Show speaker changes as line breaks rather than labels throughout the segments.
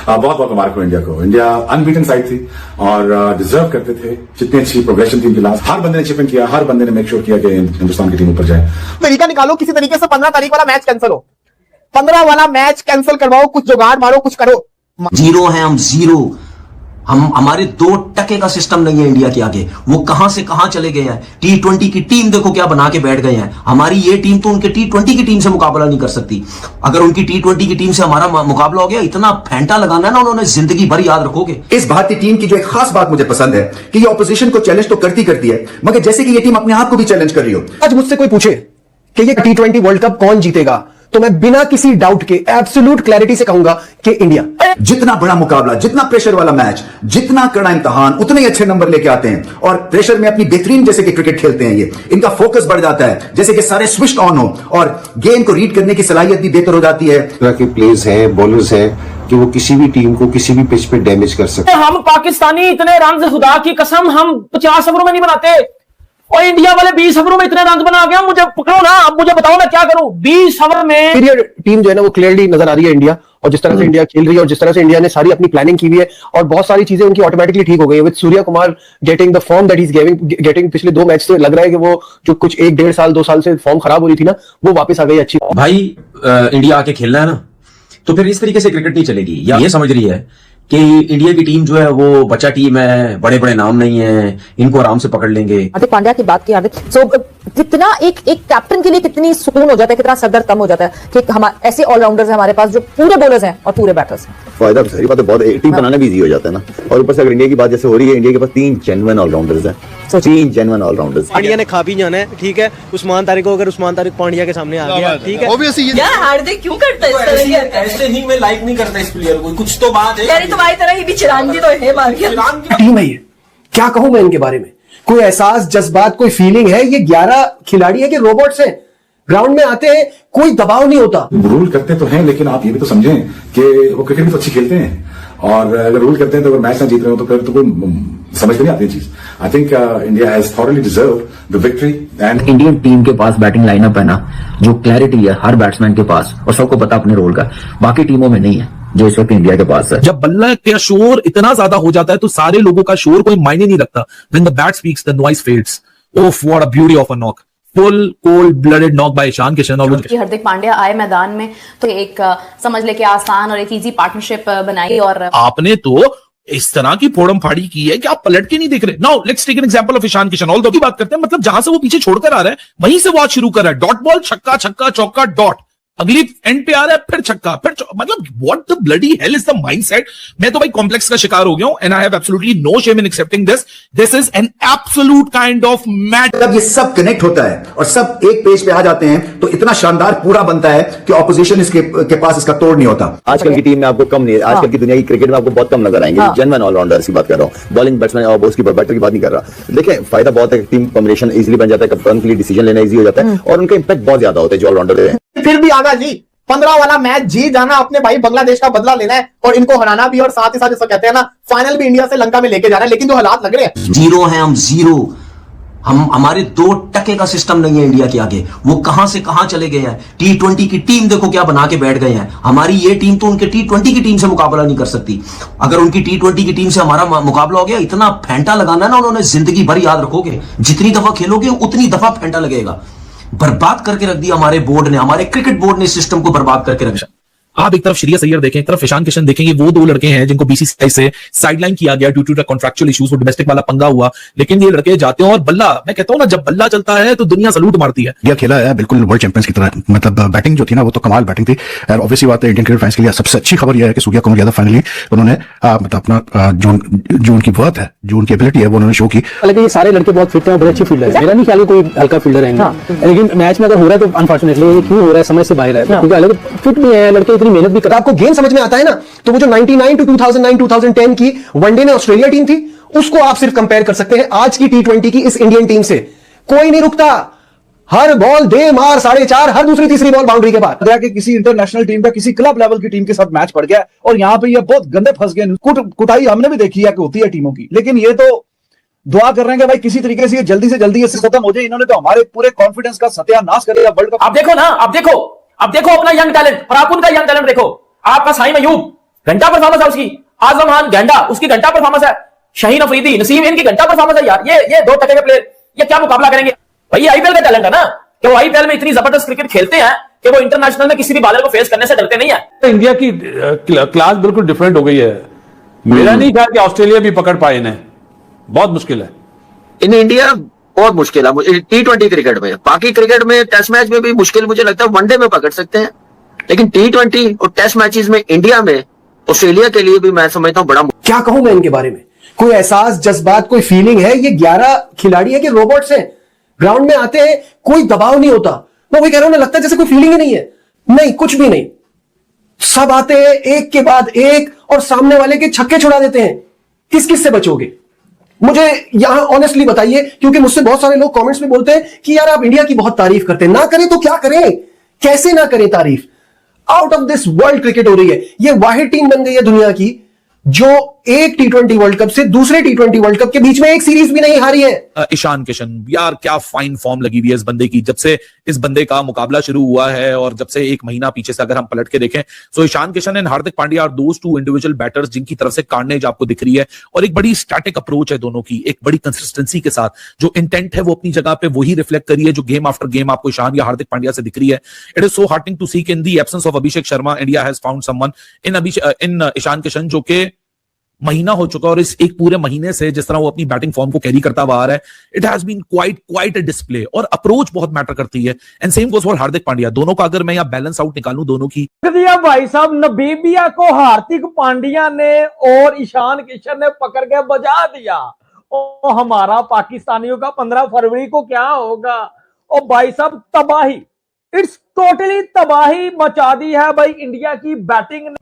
बहुत बहुत मुबारक हो इंडिया को। इंडिया अनबीटन साइड थी और डिजर्व करते थे। जितनी अच्छी प्रोग्रेशन थी उनकी लास्ट, हर बंदे ने चिप इन किया, हर बंदे ने मेक श्योर किया कि हिंदुस्तान की टीम ऊपर जाए।
तरीका निकालो किसी तरीके से 15 तारीख वाला मैच कैंसिल हो, 15 वाला मैच कैंसिल करवाओ, कुछ जुगाड़ मारो, कुछ करो।
जीरो है हम, जीरो। हमारे 2% का सिस्टम नहीं है इंडिया के आगे। वो कहां से कहां चले गए हैं। T20 की टीम देखो क्या बना के बैठ गए हैं। हमारी ये टीम तो उनके T20 की टीम से मुकाबला नहीं कर सकती। अगर उनकी T20 की टीम से हमारा मुकाबला हो गया, इतना फेंटा लगाना है ना उन्होंने, जिंदगी भर याद रखोगे।
इस भारतीय टीम की जो एक खास बात मुझे पसंद है कि ये ऑपोजिशन को चैलेंज तो करती है, मगर जैसे कि ये टीम अपने आप को भी चैलेंज कर रही हो।
आज मुझसे कोई पूछे कि ये T20 वर्ल्ड कप कौन जीतेगा, तो मैं बिना किसी डाउट के एब्सोल्यूट क्लैरिटी से कहूंगा कि इंडिया।
जितना बड़ा मुकाबला, जितना प्रेशर वाला मैच, जितना कड़ा इम्तिहान, उतने ही अच्छे नंबर लेके आते हैं और प्रेशर में अपनी बेहतरीन जैसे कि क्रिकेट खेलते हैं। ये इनका फोकस बढ़ जाता है, जैसे कि सारे स्विच ऑन हो और गेम को रीड करने की सलाहियत भी बेहतर हो जाती है।
तरह के प्लेयर्स हैं, बॉलर्स हैं कि वो किसी भी टीम को किसी भी पिच पे डैमेज कर सकते हैं।
हम पाकिस्तानी इतने रन, खुदा की कसम, हम 50 ओवरों में नहीं बनाते और इंडिया वाले 20 ओवरों में इतने रन बना गया। मुझे पकड़ो ना, अब मुझे बताओ मैं क्या करूं। 20 ओवर में
टीम जो है ना वो क्लियरली नजर आ रही है इंडिया, और जिस तरह से इंडिया खेल रही है और जिस तरह से इंडिया ने सारी अपनी प्लानिंग की हुई है और बहुत सारी चीजें उनकी ऑटोमेटिकली ठीक हो गई है। With Surya Kumar getting the form that is getting, पिछले 2 मैच से लग रहा है कि वो जो कुछ 1-1.5 साल 2 साल से फॉर्म खराब हो रही थी ना, वो वापस आ गई अच्छी।
भाई इंडिया आके खेलना है ना, तो फिर इस तरीके से क्रिकेट नहीं चलेगी। या ये समझ रही है कि इंडिया की टीम जो है वो बच्चा टीम है, बड़े बड़े नाम नहीं है, इनको आराम से पकड़ लेंगे।
हार्दिक पांड्या की बात की हार्दिक, सो कितना एक कैप्टन के लिए कितनी सुकून हो जाता है, कितना सर दर्द कम हो जाता है कि हम ऐसे ऑलराउंडर्स हैं हमारे पास जो पूरे बॉलर्स हैं और पूरे बैटर्स हैं।
फायदा सारी बात है, बहुत टीम बनाना भी इजी हो जाता है ना। और ऊपर से अगर इंडिया की बात जैसे हो रही है, इंडिया के पास 3 जेन्युइन ऑलराउंडर्स हैं, 3 जेन्युइन ऑलराउंडर्स।
पांड्या ने खा भी जाना है, ठीक है। उस्मान तारिक को, अगर उस्मान तारिक पांड्या के सामने आ गया, ठीक है।
ऑब्वियसली यार हार्दिक क्यों करता है इस तरह की? ऐसे ही मैं लाइक नहीं करता इस प्लेयर को, कुछ तो बात है यार। तुम्हारी तरह ही भी चिरांगी तो है मार के
टीम है ये, क्या कहूं मैं इनके बारे में। कोई एहसास, जज्बात, कोई फीलिंग है। ये 11 खिलाड़ी है कि रोबोट्स हैं, ग्राउंड में आते हैं, कोई दबाव नहीं होता।
रूल करते तो हैं, लेकिन आप ये भी तो समझें कि वो क्रिकेट भी तो अच्छी खेलते हैं, और अगर रूल करते हैं तो अगर मैच ना जीत रहे हो तो फिर तो कोई समझ में नहीं आती चीज। I think India has thoroughly deserved the victory. And
Indian team के पास बैटिंग लाइनअप है ना, जो क्लैरिटी है हर बैट्समैन के पास और सबको पता अपने रोल का, बाकी टीमों में नहीं है जो इस वक्त इंडिया के पास है।
जब बल्ला का शोर इतना ज्यादा हो जाता है तो सारे लोगों का शोर कोई मायने नहीं रखता। When the bat speaks, the noise fades. Oh, what a beauty of a knock. Full cold-blooded knock by Ishan Kishan. और
हार्दिक पांड्या आए मैदान में तो एक समझ ले के आसान और एक इजी पार्टनरशिप बनाई, और
आपने तो इस तरह की फोड़म फाड़ी की है कि आप पलट के नहीं देख रहे। Now let's take an example of Ishan Kishan. Although की बात करते हैं, मतलब जहां से वो पीछे छोड़कर आ रहा है वहीं से वो आज शुरू कर रहा है। डॉट बॉल, छक्का छक्का चौका डॉट, अगली एंड पे आ रहा है, फिर छक्का, फिर मतलब what the bloody hell is the mindset. मैं तो भाई कॉम्प्लेक्स का शिकार हो गया हूं, and I have absolutely no shame in accepting this. This is an absolute kind of match.
जब ये सब कनेक्ट होता है और सब एक पेज पे आ जाते हैं तो इतना शानदार पूरा बनता है कि ऑपोजिशन इसके पास इसका तोड़ नहीं होता।
आजकल की टीम में आपको कम नहीं, आजकल की दुनिया की क्रिकेट में आपको बहुत कम नजर आएंगे जेन्युइन ऑलराउंडर्स की बात कर रहा हूं। बॉलिंग, बैट्समैन और बॉलर्स की बैटर की बात नहीं कर रहा। देखिए फायदा बहुत है, टीम कॉम्बिनेशन इजीली बन जाता है, कप्तान के लिए डिसीजन लेना इजी हो जाता है और उनका इंपैक्ट बहुत ज्यादा होता है जो ऑलराउंडर है।
फिर भी आगा जी 15 वाला मैच जीत जाना, अपने भाई बांग्लादेश का बदला लेना है और इनको हराना भी, और साथ ही साथ जैसा कहते हैं ना फाइनल भी इंडिया से लंका में लेके जाना है। लेकिन जो हालात लग रहे हैं,
जीरो है हम, जीरो। हमारे 2% का सिस्टम नहीं है इंडिया के आगे। वो कहां से कहां चले गए हैं। T20 की टीम देखो क्या बना के बैठ गए हैं। हमारी ये टीम तो उनके T20 की टीम से मुकाबला नहीं कर सकती। अगर उनकी T20 की टीम से हमारा मुकाबला हो गया, इतना फेंटा लगाना है ना उन्होंने, जिंदगी भर याद रखोगे। जितनी दफा खेलोगे उतनी दफा फेंटा लगेगा। बर्बाद करके रख दिया हमारे बोर्ड ने, हमारे क्रिकेट बोर्ड ने सिस्टम को बर्बाद करके रखा।
आप एक तरफ श्रेयस अय्यर देखें, एक तरफ ईशान किशन देखेंगे। वो 2 लड़के हैं जिनको बीसीसीआई से साइडलाइन किया गया due to the contractual issues, वो डोमेस्टिक वाला पंगा हुआ। लेकिन ये लड़के जाते हैं और बल्ला, मैं कहता हूं ना, जब बल्ला चलता है तो दुनिया सलूट मारती है।
यह खेला है बिल्कुल वर्ल्ड चैंपियंस की तरह। मतलब बैटिंग जो थी ना वो तो कमाल बैटिंग थी। और ऑब्वियसली बात है इंडियन क्रिकेट फैंस के लिए सबसे अच्छी खबर यह है कि सूर्या कुमार यादव फाइनली उन्होंने मतलब अपना जो उनकी वर्थ है, जो उनकी एबिलिटी है, वो उन्होंने शो की।
हालांकि ये सारे लड़के बहुत फिट हैं, बड़े अच्छे फील्डर हैं। मेरा नहीं ख्याल कोई हल्का फील्डर है, लेकिन मैच में अगर हो रहा है तो अनफॉर्चुनेटली ये क्यों हो रहा है समझ से बाहर है, क्योंकि अलग फिट भी है लड़के, इतनी मेहनत भी करते हैं।
आपको गेम समझ में आता है ना, तो वो जो 99 टू 2009 2010 की वनडे में ऑस्ट्रेलिया टीम थी, उसको आप सिर्फ कंपेयर कर सकते हैं आज की T20 की इस इंडियन टीम से। कोई नहीं रुकता, हर बॉल दे मार 4.5, हर दूसरी तीसरी बॉल बाउंड्री के बाद।
किसी इंटरनेशनल टीम का किसी क्लब लेवल की टीम के साथ मैच पड़ गया और यहाँ पे ये बहुत गंदे फंस गए। कुटाई हमने भी देखी है कि होती है टीमों की, लेकिन ये तो दुआ कर रहे हैं कि भाई किसी तरीके से ये जल्दी से जल्दी इससे खत्म हो जाए। इन्होंने तो हमारे पूरे कॉन्फिडेंस का सत्यानाश कर दिया वर्ल्ड कप।
आप देखो ना, आप देखो अपना यंग टैलेंट, और आप उनका यंग टैलेंट देखो। आपका साइम अयूब घंटा परफॉर्मेंस है उसकी। आजम खान गेंडा, उसकी घंटा परफॉर्मेंस है। शाहीन अफरीदी, नसीम, इनकी घंटा परफॉर्मेंस है यार। ये 2 टके के प्लेयर, ये क्या मुकाबला करेंगे भाई? ये आईपीएल का टैलेंट है ना, कि वो आईपीएल में इतनी जबरदस्त क्रिकेट खेलते हैं कि वो इंटरनेशनल में किसी भी बॉलर को फेस करने से डरते नहीं है।
इंडिया की क्लास बिल्कुल डिफरेंट हो गई है। मेरा नहीं ख्याल कि ऑस्ट्रेलिया भी पकड़ पाए इन्हें, बहुत मुश्किल है
इन इंडिया, बहुत मुश्किल है T20 क्रिकेट में। बाकी क्रिकेट में टेस्ट मैच में भी मुश्किल मुझे लगता है, वनडे में पकड़ सकते हैं, लेकिन T20 और टेस्ट मैचेस में इंडिया में ऑस्ट्रेलिया के लिए भी मैं समझता हूं बड़ा।
क्या कहूं मैं इनके बारे में? कोई एहसास, जज्बात, कोई फीलिंग है? ये 11 खिलाड़ी है कि रोबोट्स हैं? ग्राउंड में आते हैं, कोई दबाव नहीं होता। मैं वही कह रहा हूं, लगता है जैसे कोई फीलिंग ही नहीं है। नहीं, कुछ भी नहीं। सब आते हैं एक के बाद एक और सामने वाले के छक्के छुड़ा देते हैं। किस किस से बचोगे? मुझे यहां ऑनेस्टली बताइए, क्योंकि मुझसे बहुत सारे लोग कमेंट्स में बोलते हैं कि यार आप इंडिया की बहुत तारीफ करते हैं। ना करें तो क्या करें? कैसे ना करें तारीफ? Out of this world cricket हो रही है। ये वाहिद टीम बन गई है दुनिया की जो एक T20 वर्ल्ड कप से दूसरे T20 वर्ल्ड कप के बीच में एक सीरीज भी नहीं हारी है।
ईशान किशन, यार क्या फाइन फॉर्म लगी हुई है इस बंदे की। जब से इस बंदे का मुकाबला शुरू हुआ है और जब से 1 महीना पीछे से अगर हम पलट के देखें, so Ishan Kishan and Hardik Pandya are those 2 individual batters जिनकी तरफ से कार्नेज आपको दिख रही है, और एक बड़ी स्टैटिक अप्रोच है दोनों की, एक बड़ी कंसिस्टेंसी के साथ। जो इंटेंट है वो अपनी जगह पे वही रिफ्लेक्ट करी है जो गेम आफ्टर गेम आपको ईशान या हार्दिक पांड्या से दिख रही है। It is so heartening to see in the absence of Abhishek Sharma India has found someone in Ishan Kishan, जो कि महीना हो चुका और इस एक पूरे महीने से जिस तरह वो अपनी बैटिंग फॉर्म को कैरी करता हुआ आ रहा है, it has been quite a display. और अप्रोच बहुत मैटर करती है, and same goes for Hardik Pandya. दोनों का अगर मैं यहाँ बैलेंस आउट निकालूं दोनों की,
दिया भाई साहब, नबीबिया को हार्दिक पांड्या ने और ईशान किशन ने पकड़ के बजा दिया। और हमारा पाकिस्तानियों का 15 फरवरी को क्या होगा? और भाई साहब तबाही, इट्स टोटली तबाही मचा दी है भाई इंडिया की बैटिंग ने।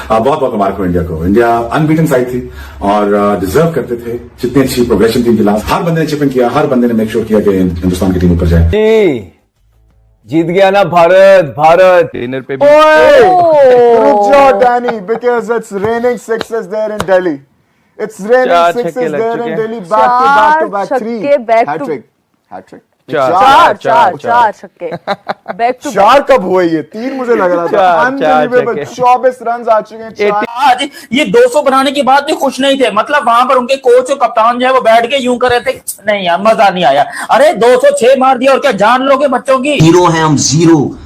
बहुत बहुत मुबारक हो इंडिया को। इंडिया अनबीटन साइड थी और डिजर्व करते थे। जितनी अच्छी प्रोग्रेशन थी इनकी लास्ट, हर बंदे ने चिप इन किया, हर बंदे ने मेक श्योर किया कि हिंदुस्तान की टीम ऊपर जाए।
जीत गया ना भारत। भारत
ट्रेनर पे
रुक जाओ Danny, because it's raining sixes there in Delhi. It's raining sixes there in Delhi. Back to back 3 hat-trick.
चार छक्के बैक टू
4 कब हुए? ये 3 मुझे लग रहा था। अनबिलीवेबल, 24 रन आ चुके हैं।
आज ये 200 बनाने के बाद भी खुश नहीं थे। मतलब वहां पर उनके कोच और कप्तान जो है वो बैठ के यूं कर रहे थे, नहीं यार मजा नहीं आया। अरे 206 मार दिया और क्या जान लोगे बच्चों की?
हीरो हैं हम, जीरो।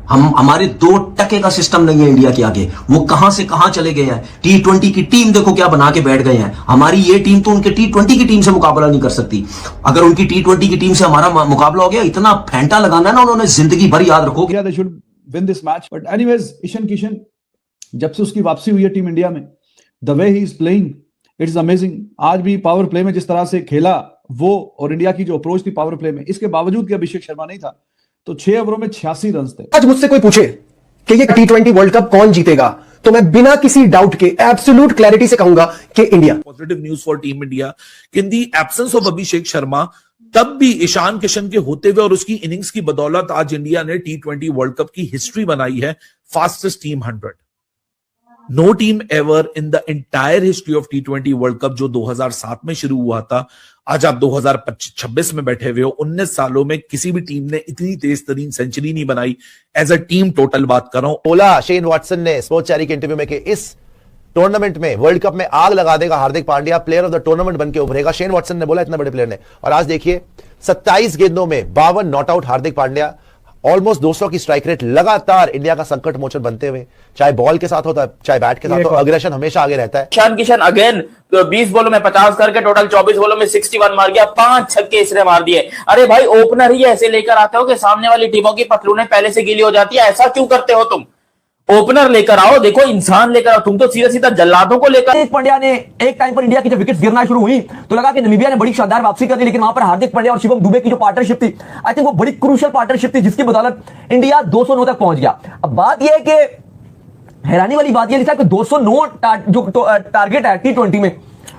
हमारे 2 टके का सिस्टम नहीं है इंडिया के आगे। वो कहां से कहां चले गए हैं। T20 की टीम देखो क्या बना के बैठ गए हैं। हमारी ये टीम तो उनके T20 की टीम से मुकाबला नहीं कर सकती। अगर उनकी T20 की टीम से हमारा मुकाबला हो गया, इतना फेंटा लगाना है ना उन्होंने, जिंदगी भर याद रखोगे।
They should win this match. But anyways, Ishan Kishan जब से उसकी वापसी हुई है टीम इंडिया में, the way he is playing, it's amazing. आज भी पावर प्ले में जिस तरह से खेला वो, और इंडिया की जो अप्रोच थी पावर प्ले में, इसके बावजूद कि अभिषेक शर्मा नहीं था, तो 6 ओवरों में 86 रन थे।
आज मुझसे कोई पूछे कि ये T20 वर्ल्ड कप कौन जीतेगा, तो मैं बिना किसी डाउट के एब्सोल्यूट क्लैरिटी से कहूंगा कि India.
Positive news for team India, in the absence of Abhishek Sharma, तब भी ईशान किशन के होते हुए और उसकी इनिंग्स की बदौलत आज इंडिया ने T20 वर्ल्ड कप की हिस्ट्री बनाई है, fastest team 100। No team ever in the entire history of T20 world cup, जो 2007 में शुरू हुआ था, आज आप 2026 में बैठे हुए हो। 19 सालों में किसी भी टीम ने इतनी तेज तरीन सेंचुरी नहीं बनाई। एज अ टीम टोटल बात कर रहा हूं।
बोला शेन वॉटसन ने स्पोर्ट्स चैरी के इंटरव्यू में कि इस टूर्नामेंट में, वर्ल्ड कप में आग लगा देगा Hardik Pandya, player of the tournament बनके उभरेगा। शेन वॉटसन ने बोला, इतने बड़े प्लेयर ने। और आज देखिए 27 गेंदों में 52 not out Hardik Pandya, almost 200 की स्ट्राइक रेट, लगातार इंडिया का संकट मोचन बनते हुए, चाहे बॉल के साथ होता है चाहे बैट के साथ हो, अग्रेशन हमेशा आगे रहता है।
ईशान किशन अगेन 20 बॉलों में 50 करके टोटल 24 बॉलों में 61 मार गया, 5 छक्के इसने मार दिए। अरे भाई ओपनर ही ऐसे लेकर आते हो कि सामने वाली टीमों की पतलूनें पहले से गीली हो जाती है। ऐसा क्यों करते हो तुम? ओपनर लेकर आओ, देखो इंसान लेकर आओ। तुम तो सीधा सीधा जल्लादों को लेकर।
हार्दिक पांड्या ने एक टाइम पर इंडिया की जब विकेट्स गिरना शुरू हुई तो लगा कि नामीबिया ने बड़ी शानदार वापसी कर दी, लेकिन वहां पर हार्दिक पांड्या और शिवम दुबे की जो पार्टनरशिप थी, आई थिंक वो बड़ी क्रूशियल पार्टनरशिप थी, जिसकी बदौलत इंडिया 209 तक पहुंच गया। अब बात यह है कि हैरानी वाली बात यह है कि 209 जो टारगेट है T20 में,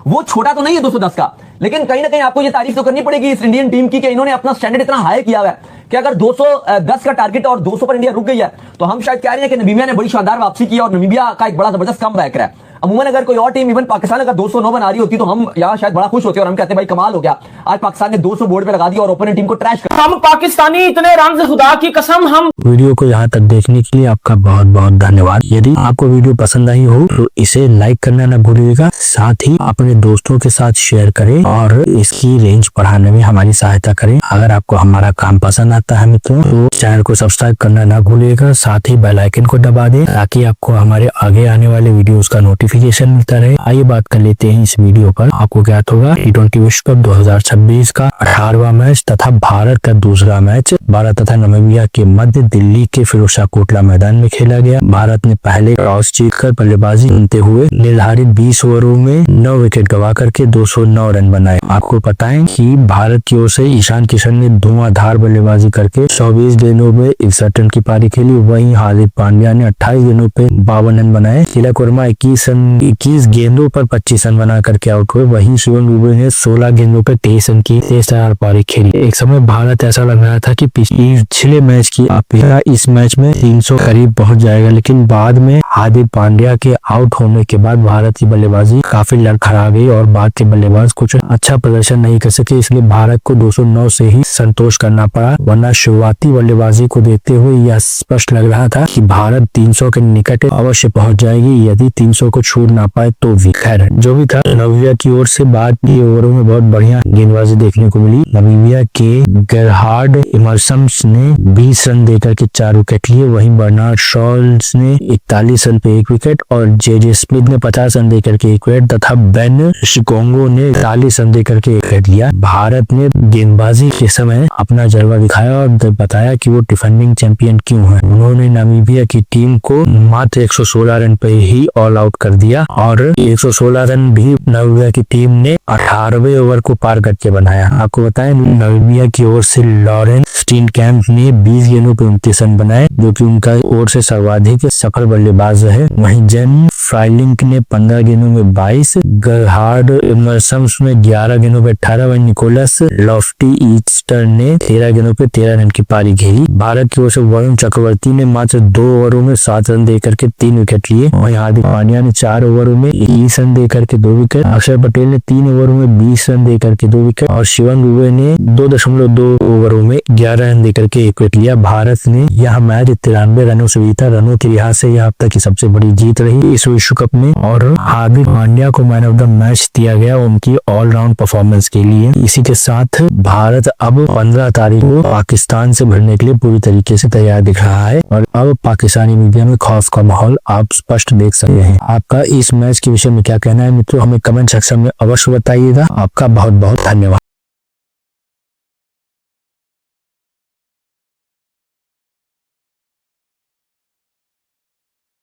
वो छोटा तो नहीं है 210 का, लेकिन कहीं ना कहीं आपको ये तारीफ तो करनी पड़ेगी इस इंडियन टीम की कि इन्होंने अपना स्टैंडर्ड इतना हाई किया हुआ है कि अगर 210 का टारगेट और 200 पर इंडिया रुक गई है तो हम शायद कह रहे हैं कि नामीबिया ने बड़ी शानदार वापसी की और नामीबिया का एक बड़ा जबरदस्त कमबैक रहा है। अमूमन अगर कोई और टीम इवन पाकिस्तान अगर 209 बना रही होती तो हम यहाँ शायद बड़ा खुश होते और हम कहते भाई कमाल हो गया, आज पाकिस्तान ने 200 बोर्ड पे लगा दिया और ओपोनेंट टीम को ट्रैश कर।
हम पाकिस्तानी इतने रन से खुदा की कसम हम।
वीडियो को यहाँ तक देखने के लिए आपका बहुत बहुत धन्यवाद। यदि आपको वीडियो पसंद आई हो तो इसे लाइक करना न भूलिएगा, साथ ही अपने दोस्तों के साथ शेयर करें और इसकी रेंज बढ़ाने में हमारी सहायता करें। अगर आपको हमारा काम पसंद आता है मित्रों तो चैनल को सब्सक्राइब करना न भूलिएगा, साथ ही बेल आइकन को दबा दें ताकि आपको हमारे आगे आने वाले वीडियोस का नोटिफिकेशन मिलता रहे। आइए बात कर लेते हैं इस वीडियो पर। आपको ज्ञात होगा T20 विश्व कप 2026 का 18वां मैच तथा भारत का दूसरा मैच भारत तथा नामीबिया के मध्य दिल्ली के फिरोजशाह कोटला मैदान में खेला गया। भारत ने पहले टॉस जीतकर बल्लेबाजी चुनते हुए निर्धारित 20 ओवरों में 9 विकेट गवा करके 209 रन बनाए। आपको पता है कि भारत की ओर से ईशान किशन ने धुआंधार बल्लेबाजी करके 24 गेंदों में 61 रन की पारी खेली। वहीं हार्दिक पांड्या ने 28 गेंदों पे 52 रन बनाए। तिलक वर्मा 21 गेंदों पर 25 रन बना करके आउट हुए। वहीं शिवम दुबे ने 16 गेंदों पे 23 रन की तेज पारी खेली। एक समय भारत ऐसा लग रहा था कि पिछले मैच की अपेक्षा इस मैच में 300 करीब पहुंच जाएगा, लेकिन बाद में हार्दिक पांड्या के आउट होने के बाद भारत की बल्लेबाजी काफी लड़खड़ा गई और बाद के बल्लेबाज कुछ अच्छा प्रदर्शन नहीं कर सके, इसलिए भारत को 209 से ही संतोष करना पड़ा। वरना शुरुआती बल्लेबाजी को देखते हुए यह स्पष्ट लग रहा था कि भारत 300 के निकट अवश्य पहुंच जाएगी, यदि 300 को छू ना पाए तो भी। खैर जो भी था, नामीबिया की ओर से बाद के ओवरों में बहुत बढ़िया गेंदबाजी देखने को मिली। नामीबिया के गेरहार्ड इमर्सम्स ने 20 रन देकर के 4 विकेट लिए। वहीं बर्नार्ड शॉल्स ने 41 रन पे 1 विकेट और जे स्मिथ ने 50 रन देकर के 1 विकेट तथा बेन शिकोंगो ने 41 रन देकर के 1 विकेट लिया। भारत ने गेंदबाजी के समय अपना जलवा दिखाया और बताया कि वो डिफेंडिंग चैंपियन क्यों है। उन्होंने नामीबिया की टीम को मात्र 116 रन पे ही ऑल आउट कर दिया और 116 रन भी नामीबिया की टीम ने 18वें ओवर को पार करके बनाया। आपको बताएं नामीबिया की ओर से लॉरेंस स्टीनकैम्प ने 20 गेंदों पे 29 रन बनाए, जो कि उनका ओर से सर्वाधिक सफल बल्लेबाज है। वहीं जेन फ्राइलिंक ने 15 गेंदों में 22, गेरहार्ड इमर्सम्स ने 11 गेंदों पे 18, वहीं निकोलस लॉफ्टी ईस्टर ने 13 गेंदों पे 13 रन की पारी खेली। भारत की ओर से वरुण चक्रवर्ती ने मात्र 2 ओवरों में 7 रन देकर के 3 विकेट लिए। वहीं हार्दिक पांड्या ने 4 ओवरों में 21 रन देकर के 2 विकेट, अक्षर पटेल ने 3 ओवरों में 20 रन देकर के 2 विकेट और शिवम दुबे ने 2.2 ओवरों में 11 रन देकर के 1 विकेट लिया। भारत ने यह मैच 93 रनों से जीता। रनों के लिहाज से यह अब तक की सबसे बड़ी जीत रही इस विश्व कप में और हार्दिक पांड्या को मैन ऑफ द मैच दिया गया उनकी ऑलराउंड परफॉर्मेंस के लिए। इसी के साथ भारत अब 15 तारीख को पाकिस्तान से भिड़ने के लिए पूरी तरीके से तैयार दिख रहा है और अब पाकिस्तानी मीडिया में खौफ का माहौल आप स्पष्ट देख सकते हैं। आपका इस मैच के विषय में क्या कहना है मित्रों, हमें कमेंट सेक्शन में अवश्य बताइएगा। आपका बहुत बहुत धन्यवाद।